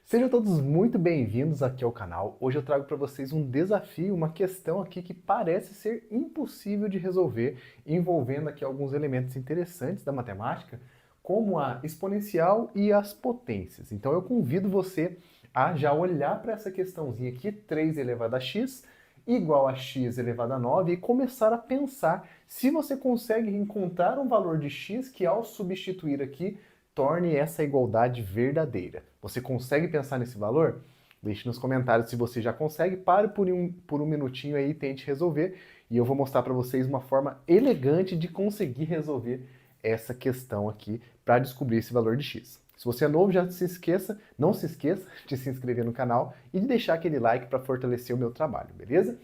Sejam todos muito bem-vindos aqui ao canal. Hoje eu trago para vocês um desafio, uma questão aqui que parece ser impossível de resolver, envolvendo aqui alguns elementos interessantes da matemática, como a exponencial e as potências. Então eu convido você a já olhar para essa questãozinha aqui, 3 elevado a x igual a x elevado a 9, e começar a pensar se você consegue encontrar um valor de x que, ao substituir aqui, torne essa igualdade verdadeira. Você consegue pensar nesse valor? Deixe nos comentários se você já consegue. Pare por um minutinho aí e tente resolver. E eu vou mostrar para vocês uma forma elegante de conseguir resolver essa questão aqui para descobrir esse valor de x. Se você é novo, não se esqueça de se inscrever no canal e de deixar aquele like para fortalecer o meu trabalho, beleza?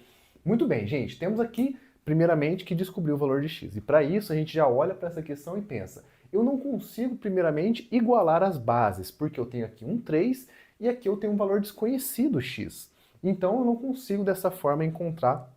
Muito bem, gente, temos aqui, primeiramente, que descobrir o valor de x. E para isso, a gente já olha para essa questão e pensa, eu não consigo, primeiramente, igualar as bases, porque eu tenho aqui um 3 e aqui eu tenho um valor desconhecido, x. Então, eu não consigo, dessa forma, encontrar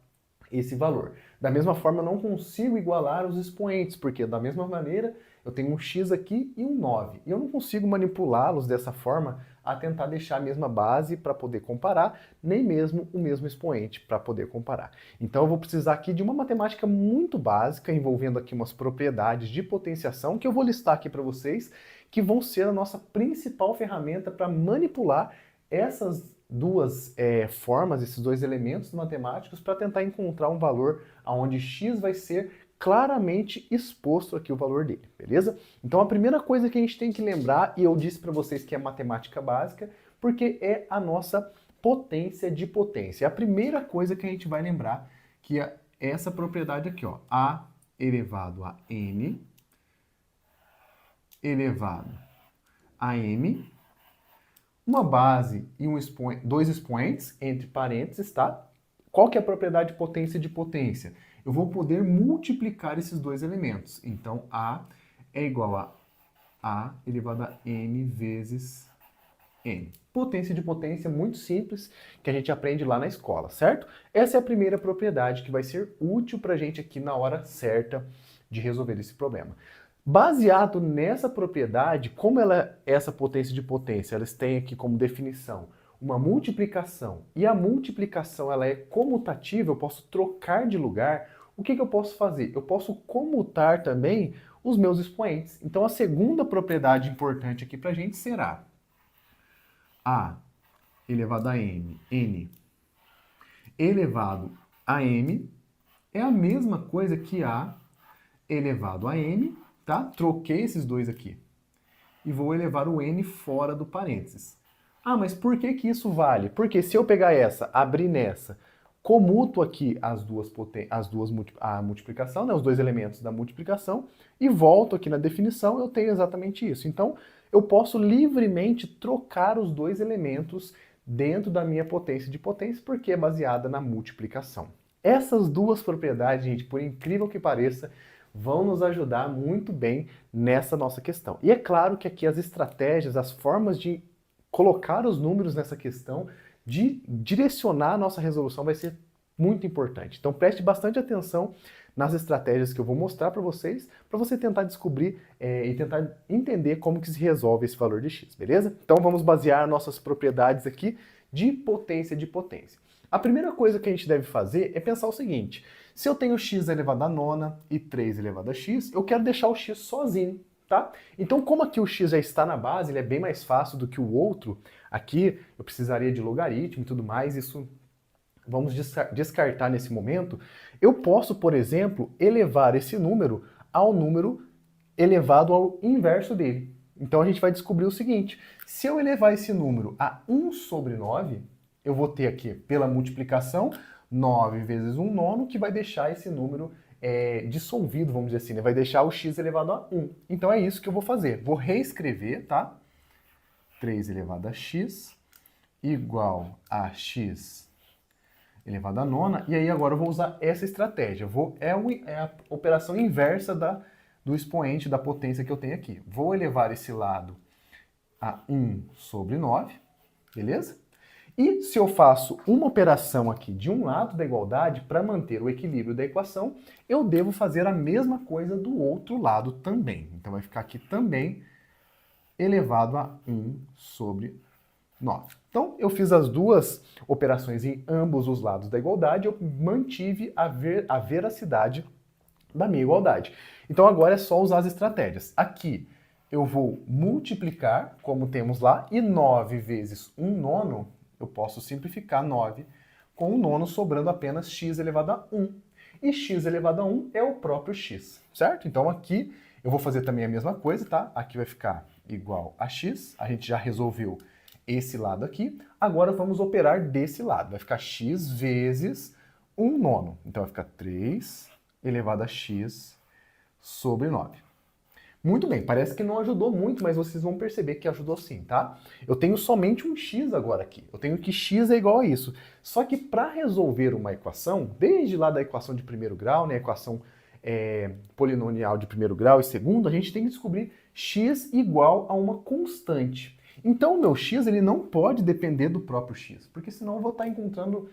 esse valor. Da mesma forma, eu não consigo igualar os expoentes, porque da mesma maneira eu tenho um x aqui e um 9. E eu não consigo manipulá-los dessa forma a tentar deixar a mesma base para poder comparar, nem mesmo o mesmo expoente para poder comparar. Então eu vou precisar aqui de uma matemática muito básica, envolvendo aqui umas propriedades de potenciação, que eu vou listar aqui para vocês, que vão ser a nossa principal ferramenta para manipular essas duas formas, esses dois elementos matemáticos, para tentar encontrar um valor onde x vai ser claramente exposto aqui o valor dele, beleza? Então a primeira coisa que a gente tem que lembrar, e eu disse para vocês que é matemática básica, porque é a nossa potência de potência. É a primeira coisa que a gente vai lembrar, que é essa propriedade aqui, ó, a elevado a n elevado a m, uma base e dois expoentes, entre parênteses, tá? Qual que é a propriedade de potência de potência? Eu vou poder multiplicar esses dois elementos. Então, A é igual a A elevado a m vezes n. Potência de potência muito simples, que a gente aprende lá na escola, certo? Essa é a primeira propriedade que vai ser útil para a gente aqui na hora certa de resolver esse problema. Baseado nessa propriedade, como essa potência de potência, elas têm aqui como definição uma multiplicação, e a multiplicação ela é comutativa, eu posso trocar de lugar, o que eu posso fazer? Eu posso comutar também os meus expoentes. Então a segunda propriedade importante aqui para a gente será a elevado a n elevado a m é a mesma coisa que a elevado a n, tá? Troquei esses dois aqui e vou elevar o n fora do parênteses. Ah, mas por que que isso vale? Porque se eu pegar essa, abrir nessa, comuto aqui a multiplicação, né, os dois elementos da multiplicação, e volto aqui na definição, eu tenho exatamente isso. Então, eu posso livremente trocar os dois elementos dentro da minha potência de potência, porque é baseada na multiplicação. Essas duas propriedades, gente, por incrível que pareça, vão nos ajudar muito bem nessa nossa questão. E é claro que aqui as estratégias, as formas de colocar os números nessa questão, de direcionar a nossa resolução vai ser muito importante. Então preste bastante atenção nas estratégias que eu vou mostrar para você tentar descobrir e tentar entender como que se resolve esse valor de x, beleza? Então vamos basear nossas propriedades aqui de potência de potência. A primeira coisa que a gente deve fazer é pensar o seguinte, se eu tenho x elevado a nona e 3 elevado a x, eu quero deixar o x sozinho, tá? Então, como aqui o x já está na base, ele é bem mais fácil do que o outro, aqui eu precisaria de logaritmo e tudo mais, isso vamos descartar nesse momento. Eu posso, por exemplo, elevar esse número ao número elevado ao inverso dele. Então a gente vai descobrir o seguinte, se eu elevar esse número a 1 sobre 9, eu vou ter aqui, pela multiplicação, 9 vezes 1 nono, que vai deixar esse número dissolvido, vamos dizer assim, né? Vai deixar o x elevado a 1. Então é isso que eu vou fazer. Vou reescrever, tá? 3 elevado a x igual a x elevado a nona. E aí agora eu vou usar essa estratégia. É a operação inversa do expoente da potência que eu tenho aqui. Vou elevar esse lado a 1 sobre 9, beleza? E se eu faço uma operação aqui de um lado da igualdade, para manter o equilíbrio da equação, eu devo fazer a mesma coisa do outro lado também. Então vai ficar aqui também elevado a 1 sobre 9. Então, eu fiz as duas operações em ambos os lados da igualdade, eu mantive a veracidade da minha igualdade. Então, agora é só usar as estratégias. Aqui, eu vou multiplicar, como temos lá, e 9 vezes 1 nono, eu posso simplificar 9 com 1 nono, sobrando apenas x elevado a 1. E x elevado a 1 é o próprio x, certo? Então, aqui, eu vou fazer também a mesma coisa, tá? Aqui vai ficar igual a x, a gente já resolveu esse lado aqui. Agora vamos operar desse lado. Vai ficar x vezes 1 nono. Então vai ficar 3 elevado a x sobre 9. Muito bem, parece que não ajudou muito, mas vocês vão perceber que ajudou sim, tá? Eu tenho somente um x agora aqui. Eu tenho que x é igual a isso. Só que para resolver uma equação, desde lá da equação de primeiro grau, né, a equação polinomial de primeiro grau e segundo, a gente tem que descobrir x igual a uma constante. Então o meu x ele não pode depender do próprio x, porque senão eu vou estar encontrando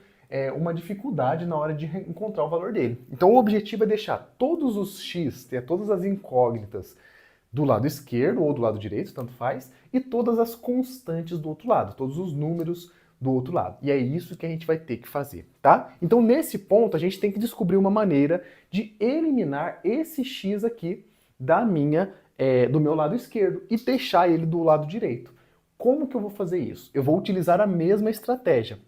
uma dificuldade na hora de encontrar o valor dele. Então o objetivo é deixar todos os x, ter todas as incógnitas do lado esquerdo ou do lado direito, tanto faz, e todas as constantes do outro lado, todos os números do outro lado. E é isso que a gente vai ter que fazer, tá? Então nesse ponto a gente tem que descobrir uma maneira de eliminar esse x aqui do meu lado esquerdo e deixar ele do lado direito. Como que eu vou fazer isso? Eu vou utilizar a mesma estratégia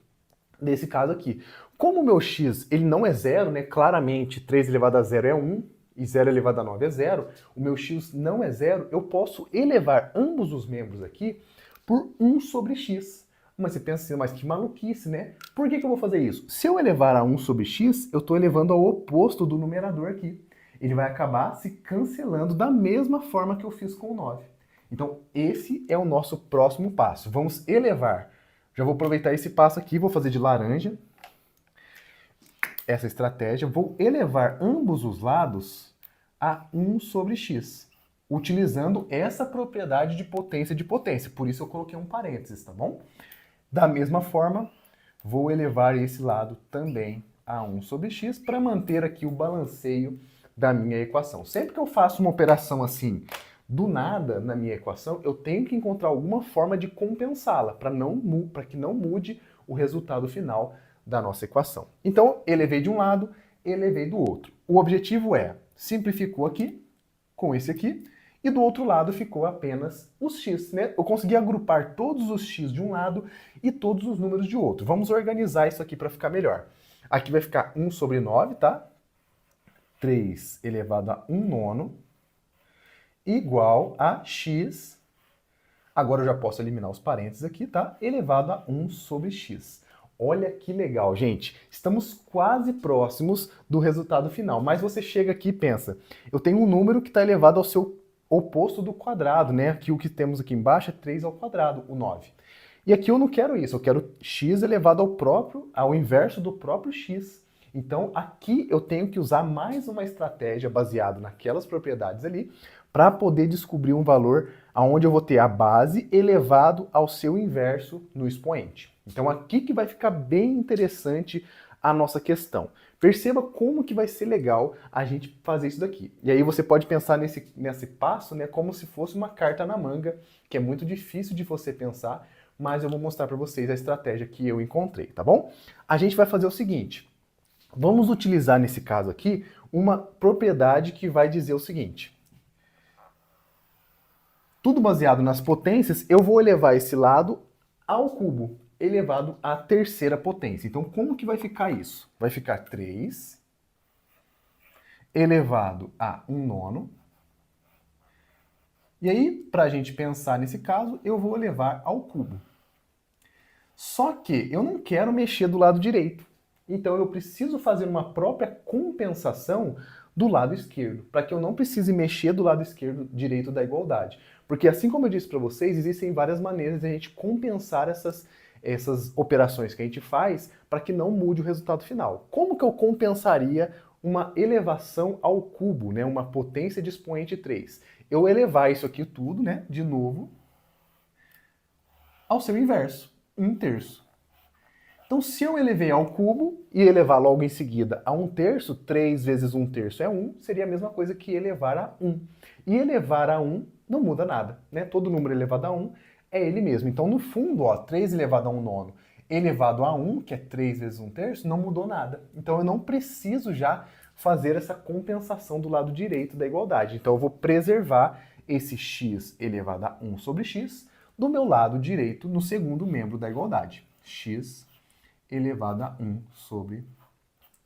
nesse caso aqui. Como o meu x ele não é zero, né? Claramente 3 elevado a 0 é 1 e 0 elevado a 9 é 0, o meu x não é zero, eu posso elevar ambos os membros aqui por 1 sobre x. Mas você pensa assim, mas que maluquice, né? Por que eu vou fazer isso? Se eu elevar a 1 sobre x, eu estou elevando ao oposto do numerador aqui. Ele vai acabar se cancelando da mesma forma que eu fiz com o 9. Então, esse é o nosso próximo passo. Vamos elevar. Já vou aproveitar esse passo aqui, vou fazer de laranja essa estratégia. Vou elevar ambos os lados a 1 sobre x, utilizando essa propriedade de potência. Por isso eu coloquei um parênteses, tá bom? Da mesma forma, vou elevar esse lado também a 1 sobre x para manter aqui o balanceio da minha equação. Sempre que eu faço uma operação assim, do nada na minha equação, eu tenho que encontrar alguma forma de compensá-la para que não mude o resultado final da nossa equação. Então, elevei de um lado, elevei do outro. O objetivo simplificou aqui, com esse aqui, e do outro lado ficou apenas os x, né? Eu consegui agrupar todos os x de um lado e todos os números de outro. Vamos organizar isso aqui para ficar melhor. Aqui vai ficar 1 sobre 9, tá? 3 elevado a 1 nono, igual a x, agora eu já posso eliminar os parênteses aqui, tá? Elevado a 1 sobre x. Olha que legal, gente. Estamos quase próximos do resultado final, mas você chega aqui e pensa, eu tenho um número que está elevado ao seu oposto do quadrado, né? Aqui o que temos aqui embaixo é 3 ao quadrado, o 9. E aqui eu não quero isso, eu quero x elevado ao inverso do próprio x. Então aqui eu tenho que usar mais uma estratégia baseada naquelas propriedades ali para poder descobrir um valor onde eu vou ter a base elevado ao seu inverso no expoente. Então aqui que vai ficar bem interessante a nossa questão. Perceba como que vai ser legal a gente fazer isso daqui. E aí você pode pensar nesse passo, né, como se fosse uma carta na manga, que é muito difícil de você pensar, mas eu vou mostrar para vocês a estratégia que eu encontrei, tá bom? A gente vai fazer o seguinte, vamos utilizar nesse caso aqui uma propriedade que vai dizer o seguinte. Tudo baseado nas potências, eu vou elevar esse lado ao cubo, elevado à terceira potência. Então, como que vai ficar isso? Vai ficar 3 elevado a 1 nono. E aí, para a gente pensar nesse caso, eu vou elevar ao cubo. Só que eu não quero mexer do lado direito. Então, eu preciso fazer uma própria compensação do lado esquerdo, para que eu não precise mexer do lado direito da igualdade. Porque assim como eu disse para vocês, existem várias maneiras de a gente compensar essas operações que a gente faz para que não mude o resultado final. Como que eu compensaria uma elevação ao cubo, né, uma potência de expoente 3? Eu elevar isso aqui tudo, né, de novo, ao seu inverso, 1/3. Então, se eu elevei ao cubo e elevar logo em seguida a 1/3, 3 vezes 1/3 é 1, seria a mesma coisa que elevar a 1. E elevar a 1 não muda nada, né? Todo número elevado a 1 é ele mesmo. Então, no fundo, ó, 3 elevado a 1 nono elevado a 1, que é 3 vezes 1 terço, não mudou nada. Então, eu não preciso já fazer essa compensação do lado direito da igualdade. Então, eu vou preservar esse x elevado a 1 sobre x do meu lado direito no segundo membro da igualdade. X elevado a 1 sobre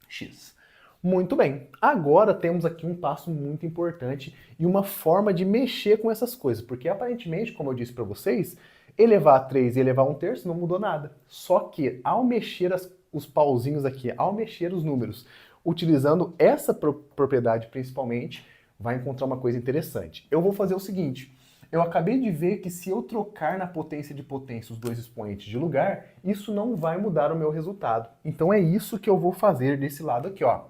x. Muito bem, agora temos aqui um passo muito importante e uma forma de mexer com essas coisas, porque aparentemente, como eu disse para vocês, elevar a 3 e elevar a 1 terço não mudou nada. Só que ao mexer os pauzinhos aqui, ao mexer os números, utilizando essa propriedade principalmente, vai encontrar uma coisa interessante. Eu vou fazer o seguinte, eu acabei de ver que se eu trocar na potência de potência os dois expoentes de lugar, isso não vai mudar o meu resultado. Então é isso que eu vou fazer desse lado aqui, ó.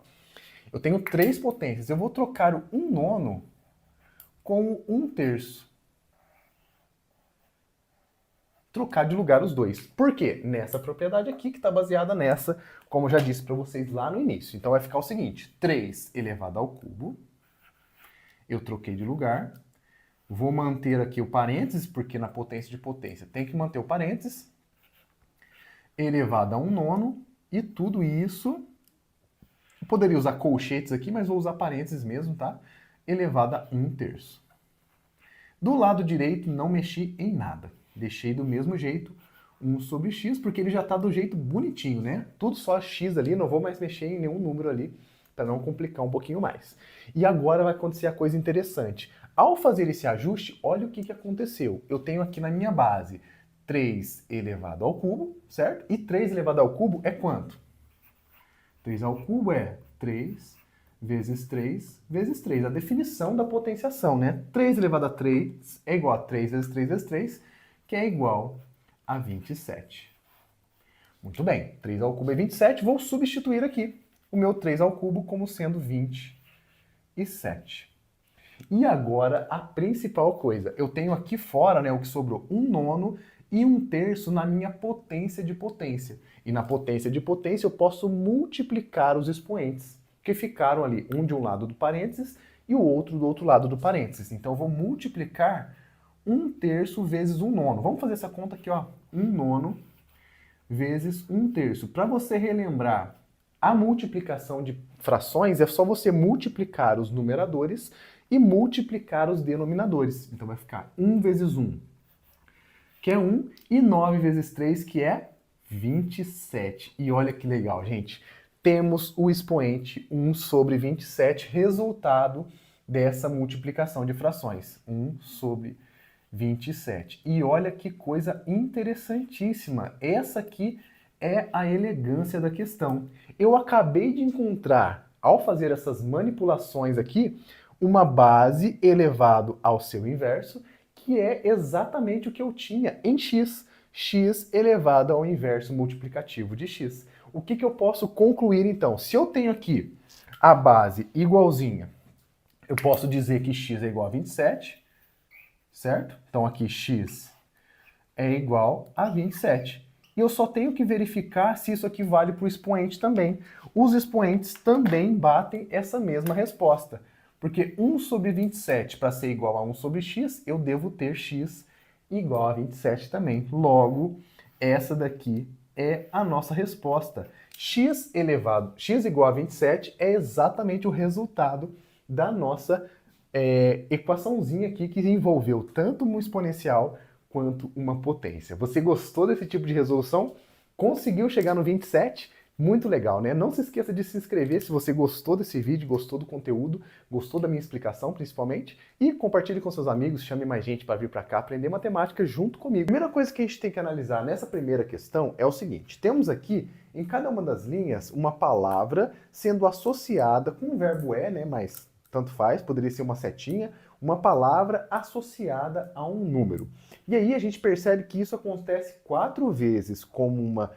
Eu tenho 3 potências, eu vou trocar o 1 nono com o 1 terço. Trocar de lugar os dois. Por quê? Nessa propriedade aqui, que está baseada nessa, como eu já disse para vocês lá no início. Então vai ficar o seguinte, 3 elevado ao cubo, eu troquei de lugar, vou manter aqui o parênteses, porque na potência de potência tem que manter o parênteses, elevado a 1 nono, e tudo isso, eu poderia usar colchetes aqui, mas vou usar parênteses mesmo, tá? Elevado a 1 terço. Do lado direito não mexi em nada. Deixei do mesmo jeito 1 sobre x, porque ele já está do jeito bonitinho, né? Tudo só x ali, não vou mais mexer em nenhum número ali, para não complicar um pouquinho mais. E agora vai acontecer a coisa interessante. Ao fazer esse ajuste, olha o que aconteceu. Eu tenho aqui na minha base 3 elevado ao cubo, certo? E 3 elevado ao cubo é quanto? 3 ao cubo é 3 vezes 3 vezes 3. A definição da potenciação, né? 3 elevado a 3 é igual a 3 vezes 3 vezes 3, que é igual a 27. Muito bem, 3 ao cubo é 27, vou substituir aqui o meu 3 ao cubo como sendo 27. E agora a principal coisa, eu tenho aqui fora, né, o que sobrou, 1 nono e 1 terço na minha potência de potência. E na potência de potência eu posso multiplicar os expoentes, que ficaram ali, um de um lado do parênteses e o outro do outro lado do parênteses. Então eu vou multiplicar 1 terço vezes 1 nono. Vamos fazer essa conta aqui, ó. 1 nono vezes 1 terço. Para você relembrar a multiplicação de frações, é só você multiplicar os numeradores e multiplicar os denominadores. Então vai ficar 1 vezes 1, que é 1, e 9 vezes 3, que é 27. E olha que legal, gente. Temos o expoente 1 sobre 27, resultado dessa multiplicação de frações. 1 sobre 27. E olha que coisa interessantíssima. Essa aqui é a elegância da questão. Eu acabei de encontrar, ao fazer essas manipulações aqui, uma base elevado ao seu inverso, que é exatamente o que eu tinha em x. X elevado ao inverso multiplicativo de x. O que eu posso concluir então? Se eu tenho aqui a base igualzinha, eu posso dizer que x é igual a 27, certo? Então aqui x é igual a 27. E eu só tenho que verificar se isso aqui vale para o expoente também. Os expoentes também batem essa mesma resposta. Porque 1 sobre 27, para ser igual a 1 sobre x, eu devo ter x igual a 27 também. Logo, essa daqui é a nossa resposta. X igual a 27 é exatamente o resultado da nossa equaçãozinha aqui que envolveu tanto uma exponencial quanto uma potência. Você gostou desse tipo de resolução? Conseguiu chegar no 27? Muito legal, né? Não se esqueça de se inscrever se você gostou desse vídeo, gostou do conteúdo, gostou da minha explicação principalmente, e compartilhe com seus amigos, chame mais gente para vir para cá aprender matemática junto comigo. A primeira coisa que a gente tem que analisar nessa primeira questão é o seguinte, temos aqui em cada uma das linhas uma palavra sendo associada com o verbo é, né? Mas tanto faz, poderia ser uma setinha, uma palavra associada a um número. E aí a gente percebe que isso acontece 4 vezes como uma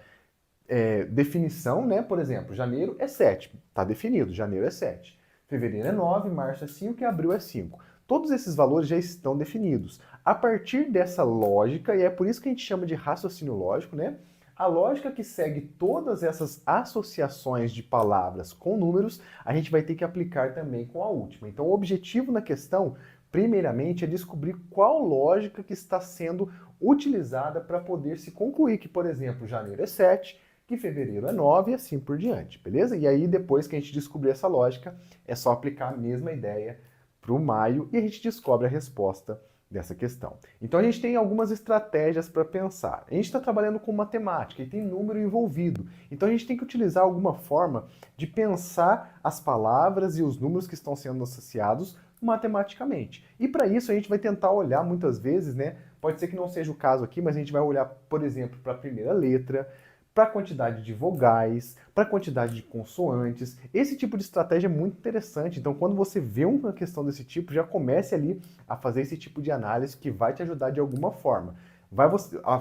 definição, né? Por exemplo, janeiro é 7, está definido, janeiro é 7. Fevereiro é 9, março é 5 e abril é 5. Todos esses valores já estão definidos. A partir dessa lógica, e é por isso que a gente chama de raciocínio lógico, né? A lógica que segue todas essas associações de palavras com números, a gente vai ter que aplicar também com a última. Então, o objetivo na questão, primeiramente, é descobrir qual lógica que está sendo utilizada para poder se concluir que, por exemplo, janeiro é 7, que fevereiro é 9 e assim por diante, beleza? E aí, depois que a gente descobrir essa lógica, é só aplicar a mesma ideia para o maio e a gente descobre a resposta dessa questão. Então a gente tem algumas estratégias para pensar. A gente está trabalhando com matemática e tem número envolvido. Então a gente tem que utilizar alguma forma de pensar as palavras e os números que estão sendo associados matematicamente. E para isso a gente vai tentar olhar muitas vezes, né? Pode ser que não seja o caso aqui, mas a gente vai olhar, por exemplo, para a primeira letra, para a quantidade de vogais, para a quantidade de consoantes. Esse tipo de estratégia é muito interessante. Então, quando você vê uma questão desse tipo, já comece ali a fazer esse tipo de análise que vai te ajudar de alguma forma.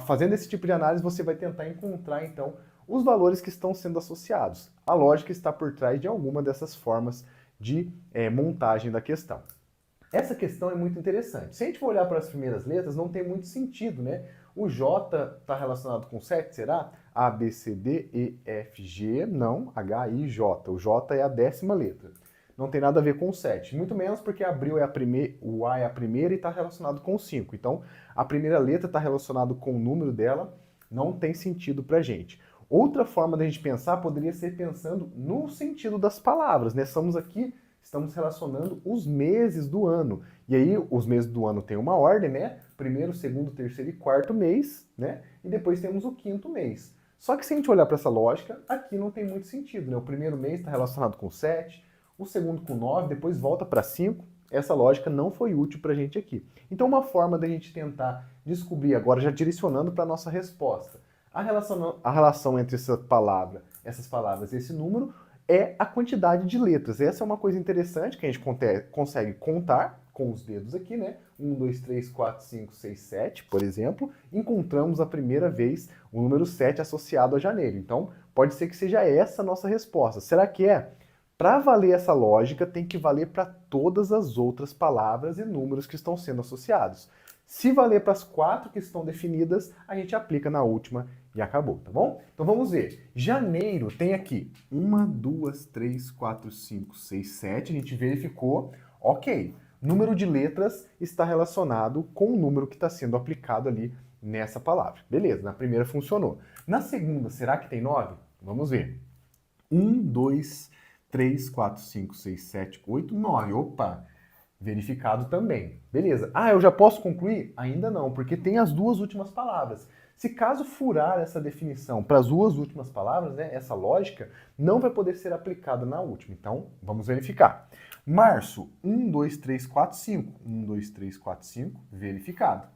Fazendo esse tipo de análise, você vai tentar encontrar, então, os valores que estão sendo associados. A lógica está por trás de alguma dessas formas de montagem da questão. Essa questão é muito interessante. Se a gente for olhar para as primeiras letras, não tem muito sentido, né? O J está relacionado com 7, será? A, B, C, D, E, F, G, não, H, I, J. O J é a 10ª letra. Não tem nada a ver com o 7. Muito menos porque abril é a primeira, o A é a primeira e está relacionado com o 5. Então, a primeira letra está relacionada com o número dela, não tem sentido para a gente. Outra forma da gente pensar poderia ser pensando no sentido das palavras, né? Estamos relacionando os meses do ano. E aí, os meses do ano têm uma ordem, né? Primeiro, segundo, terceiro e quarto mês, né? E depois temos o 5º mês. Só que se a gente olhar para essa lógica, aqui não tem muito sentido, né? O primeiro mês está relacionado com 7, o segundo com 9, depois volta para 5. Essa lógica não foi útil para a gente aqui. Então, uma forma da gente tentar descobrir agora, já direcionando para a nossa resposta, a relação entre essas palavras e esse número é a quantidade de letras. Essa é uma coisa interessante que a gente consegue contar com os dedos aqui, né? 1, 2, 3, 4, 5, 6, 7, por exemplo. Encontramos a primeira vez o número 7 associado a janeiro. Então, pode ser que seja essa a nossa resposta. Será que é? Para valer essa lógica, tem que valer para todas as outras palavras e números que estão sendo associados. Se valer para as 4 que estão definidas, a gente aplica na última e acabou, tá bom? Então vamos ver. Janeiro tem aqui 1, 2, 3, 4, 5, 6, 7. A gente verificou. Ok. Número de letras está relacionado com o número que está sendo aplicado ali nessa palavra. Beleza, na primeira funcionou. Na segunda, será que tem 9? Vamos ver. 1, 2, 3, 4, 5, 6, 7, 8, 9. Opa! Verificado também. Beleza. Ah, eu já posso concluir? Ainda não, porque tem as duas últimas palavras. Se caso furar essa definição para as duas últimas palavras, né, essa lógica não vai poder ser aplicada na última. Então, vamos verificar. Março, 1, 2, 3, 4, 5. 1, 2, 3, 4, 5, verificado.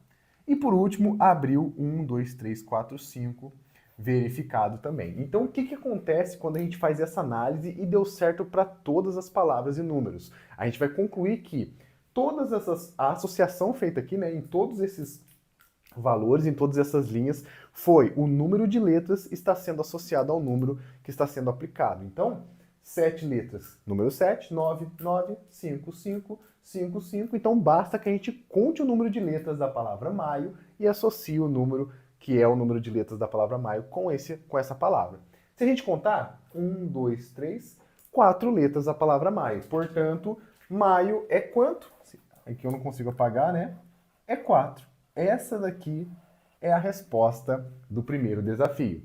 E por último, abril, 1, 2, 3, 4, 5, verificado também. Então, o que acontece quando a gente faz essa análise e deu certo para todas as palavras e números? A gente vai concluir que a associação feita aqui, né, em todos esses valores, em todas essas linhas, foi o número de letras está sendo associado ao número que está sendo aplicado. Então, 7 letras, número 7, 9, 9, 5, 5, 5, 5. Então, basta que a gente conte o número de letras da palavra maio e associe o número que é o número de letras da palavra maio com essa palavra. Se a gente contar, 1, 2, 3, 4 letras da palavra maio. Portanto, maio é quanto? Aqui eu não consigo apagar, né? É 4. Essa daqui é a resposta do primeiro desafio.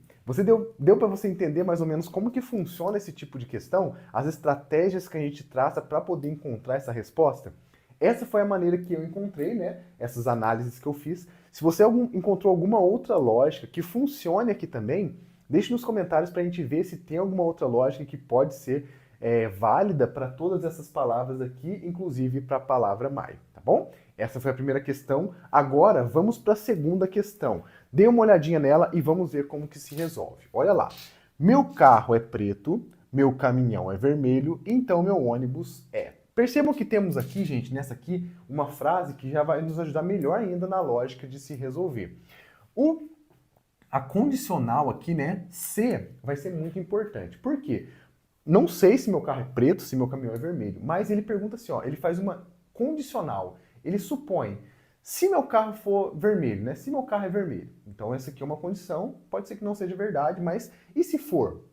Deu para você entender mais ou menos como que funciona esse tipo de questão? As estratégias que a gente traça para poder encontrar essa resposta? Essa foi a maneira que eu encontrei, né? Essas análises que eu fiz. Se você encontrou alguma outra lógica que funcione aqui também, deixe nos comentários para a gente ver se tem alguma outra lógica que pode ser válida para todas essas palavras aqui, inclusive para a palavra maio, tá bom? Essa foi a primeira questão. Agora vamos para a segunda questão. Dê uma olhadinha nela e vamos ver como que se resolve. Olha lá. Meu carro é preto, meu caminhão é vermelho, então meu ônibus é. Percebam que temos aqui, gente, nessa aqui, uma frase que já vai nos ajudar melhor ainda na lógica de se resolver. A condicional aqui, né, se, vai ser muito importante. Por quê? Não sei se meu carro é preto, se meu caminhão é vermelho, mas ele pergunta assim, ó, ele faz uma condicional. Ele supõe, se meu carro for vermelho, né, se meu carro é vermelho. Então essa aqui é uma condição, pode ser que não seja verdade, mas e se for?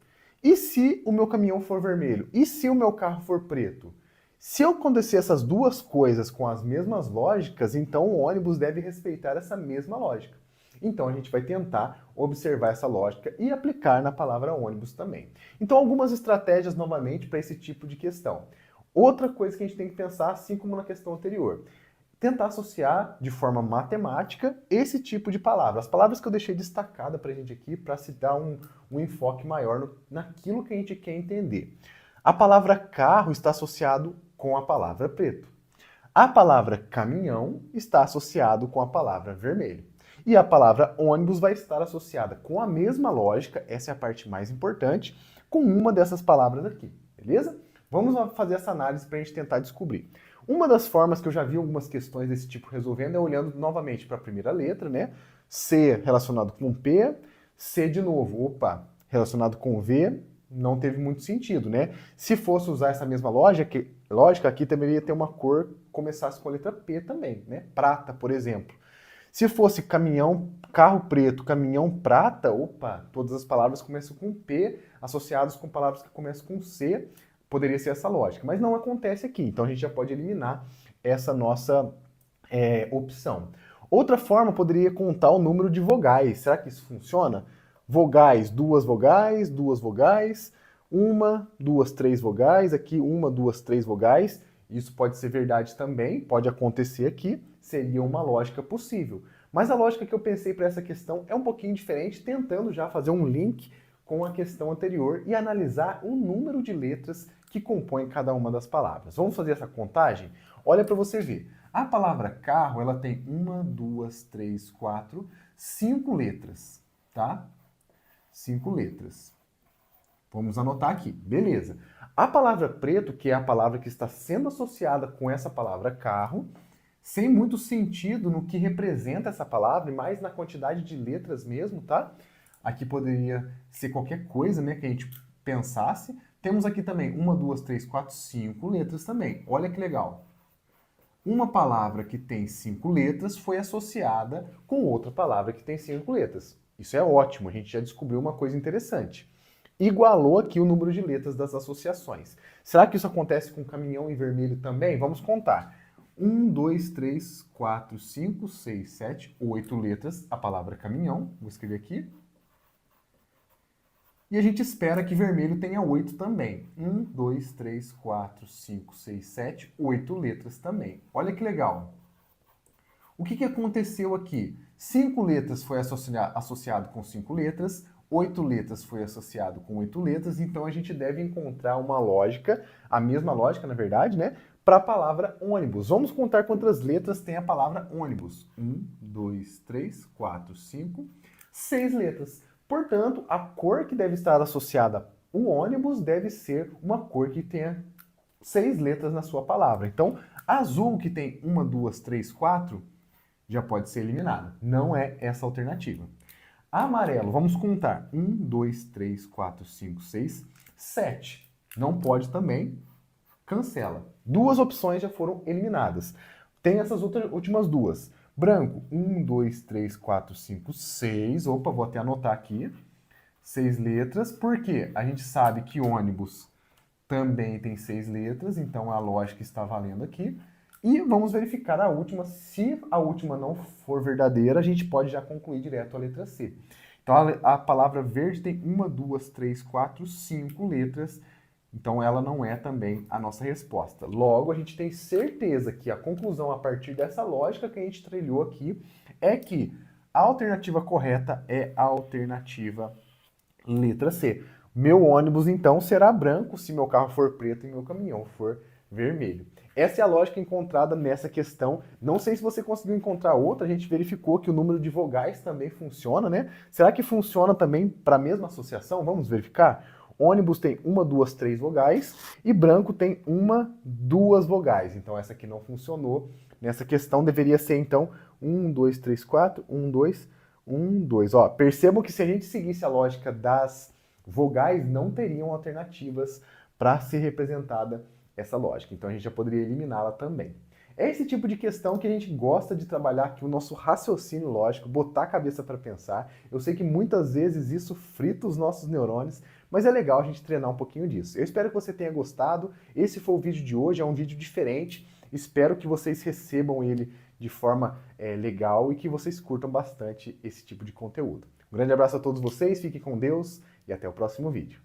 E se o meu caminhão for vermelho? E se o meu carro for preto? Se eu acontecer essas duas coisas com as mesmas lógicas, então o ônibus deve respeitar essa mesma lógica. Então a gente vai tentar observar essa lógica e aplicar na palavra ônibus também. Então algumas estratégias novamente para esse tipo de questão. Outra coisa que a gente tem que pensar, assim como na questão anterior, tentar associar de forma matemática esse tipo de palavra. As palavras que eu deixei destacada para a gente aqui, para se dar um enfoque maior naquilo que a gente quer entender. A palavra carro está associado com a palavra preto. A palavra caminhão está associado com a palavra vermelho. E a palavra ônibus vai estar associada com a mesma lógica, essa é a parte mais importante, com uma dessas palavras aqui, beleza? Vamos fazer essa análise para a gente tentar descobrir. Uma das formas que eu já vi algumas questões desse tipo resolvendo é olhando novamente para a primeira letra, né? C relacionado com P, C de novo, opa, relacionado com V, não teve muito sentido, né? Se fosse usar essa mesma lógica aqui deveria ter uma cor que começasse com a letra P também, né? Prata, por exemplo. Se fosse caminhão, carro preto, caminhão prata, opa, todas as palavras começam com P, associadas com palavras que começam com C, poderia ser essa lógica, mas não acontece aqui, então a gente já pode eliminar essa nossa opção. Outra forma poderia contar o número de vogais, será que isso funciona? Vogais, duas vogais, uma, duas, três vogais, aqui uma, duas, três vogais, isso pode ser verdade também, pode acontecer aqui, seria uma lógica possível. Mas a lógica que eu pensei para essa questão é um pouquinho diferente, tentando já fazer um link com a questão anterior e analisar o número de letras que compõem cada uma das palavras. Vamos fazer essa contagem? Olha para você ver. A palavra carro, ela tem 1, 2, 3, 4, 5 letras, tá? 5 letras. Vamos anotar aqui, beleza. A palavra preto, que é a palavra que está sendo associada com essa palavra carro, sem muito sentido no que representa essa palavra, e mais na quantidade de letras mesmo, tá? Aqui poderia ser qualquer coisa, né, que a gente pensasse. Temos aqui também 1, 2, 3, 4, 5 letras também. Olha que legal. Uma palavra que tem 5 letras foi associada com outra palavra que tem 5 letras. Isso é ótimo, a gente já descobriu uma coisa interessante. Igualou aqui o número de letras das associações. Será que isso acontece com caminhão e vermelho também? Vamos contar. 1, 2, 3, 4, 5, 6, 7, 8 letras, a palavra caminhão. Vou escrever aqui. E a gente espera que vermelho tenha 8 também. 1, 2, 3, 4, 5, 6, 7, 8 letras também. Olha que legal. O que aconteceu aqui? 5 letras foi associado com 5 letras, 8 letras foi associado com 8 letras, então a gente deve encontrar uma lógica, a mesma lógica, na verdade, né? Para a palavra ônibus. Vamos contar quantas letras tem a palavra ônibus. 1, 2, 3, 4, 5, 6 letras. Portanto, a cor que deve estar associada ao ônibus deve ser uma cor que tenha 6 letras na sua palavra. Então, azul que tem 1, 2, 3, 4 já pode ser eliminado. Não é essa a alternativa. Amarelo, vamos contar. 1, 2, 3, 4, 5, 6, 7. Não pode também. Cancela. Duas opções já foram eliminadas. Tem essas últimas duas. Branco, 1, 2, 3, 4, 5, 6. Opa, vou até anotar aqui. 6 letras, porque a gente sabe que ônibus também tem 6 letras, então a lógica está valendo aqui. E vamos verificar a última. Se a última não for verdadeira, a gente pode já concluir direto a letra C. Então a palavra verde tem 1, 2, 3, 4, 5 letras. Então ela não é também a nossa resposta. Logo, a gente tem certeza que a conclusão a partir dessa lógica que a gente trilhou aqui é que a alternativa correta é a alternativa letra C. Meu ônibus, então, será branco se meu carro for preto e meu caminhão for vermelho. Essa é a lógica encontrada nessa questão. Não sei se você conseguiu encontrar outra, a gente verificou que o número de vogais também funciona, né? Será que funciona também para a mesma associação? Vamos verificar? Ônibus tem 1, 2, 3 vogais e branco tem 1, 2 vogais. Então essa aqui não funcionou. Nessa questão deveria ser então 1, 2, 3, 4, 1, 2, 1, 2. Ó, percebam que se a gente seguisse a lógica das vogais, não teriam alternativas para ser representada essa lógica. Então a gente já poderia eliminá-la também. É esse tipo de questão que a gente gosta de trabalhar aqui, o nosso raciocínio lógico, botar a cabeça para pensar. Eu sei que muitas vezes isso frita os nossos neurônios, mas é legal a gente treinar um pouquinho disso. Eu espero que você tenha gostado. Esse foi o vídeo de hoje, é um vídeo diferente. Espero que vocês recebam ele de forma legal e que vocês curtam bastante esse tipo de conteúdo. Um grande abraço a todos vocês, fiquem com Deus e até o próximo vídeo.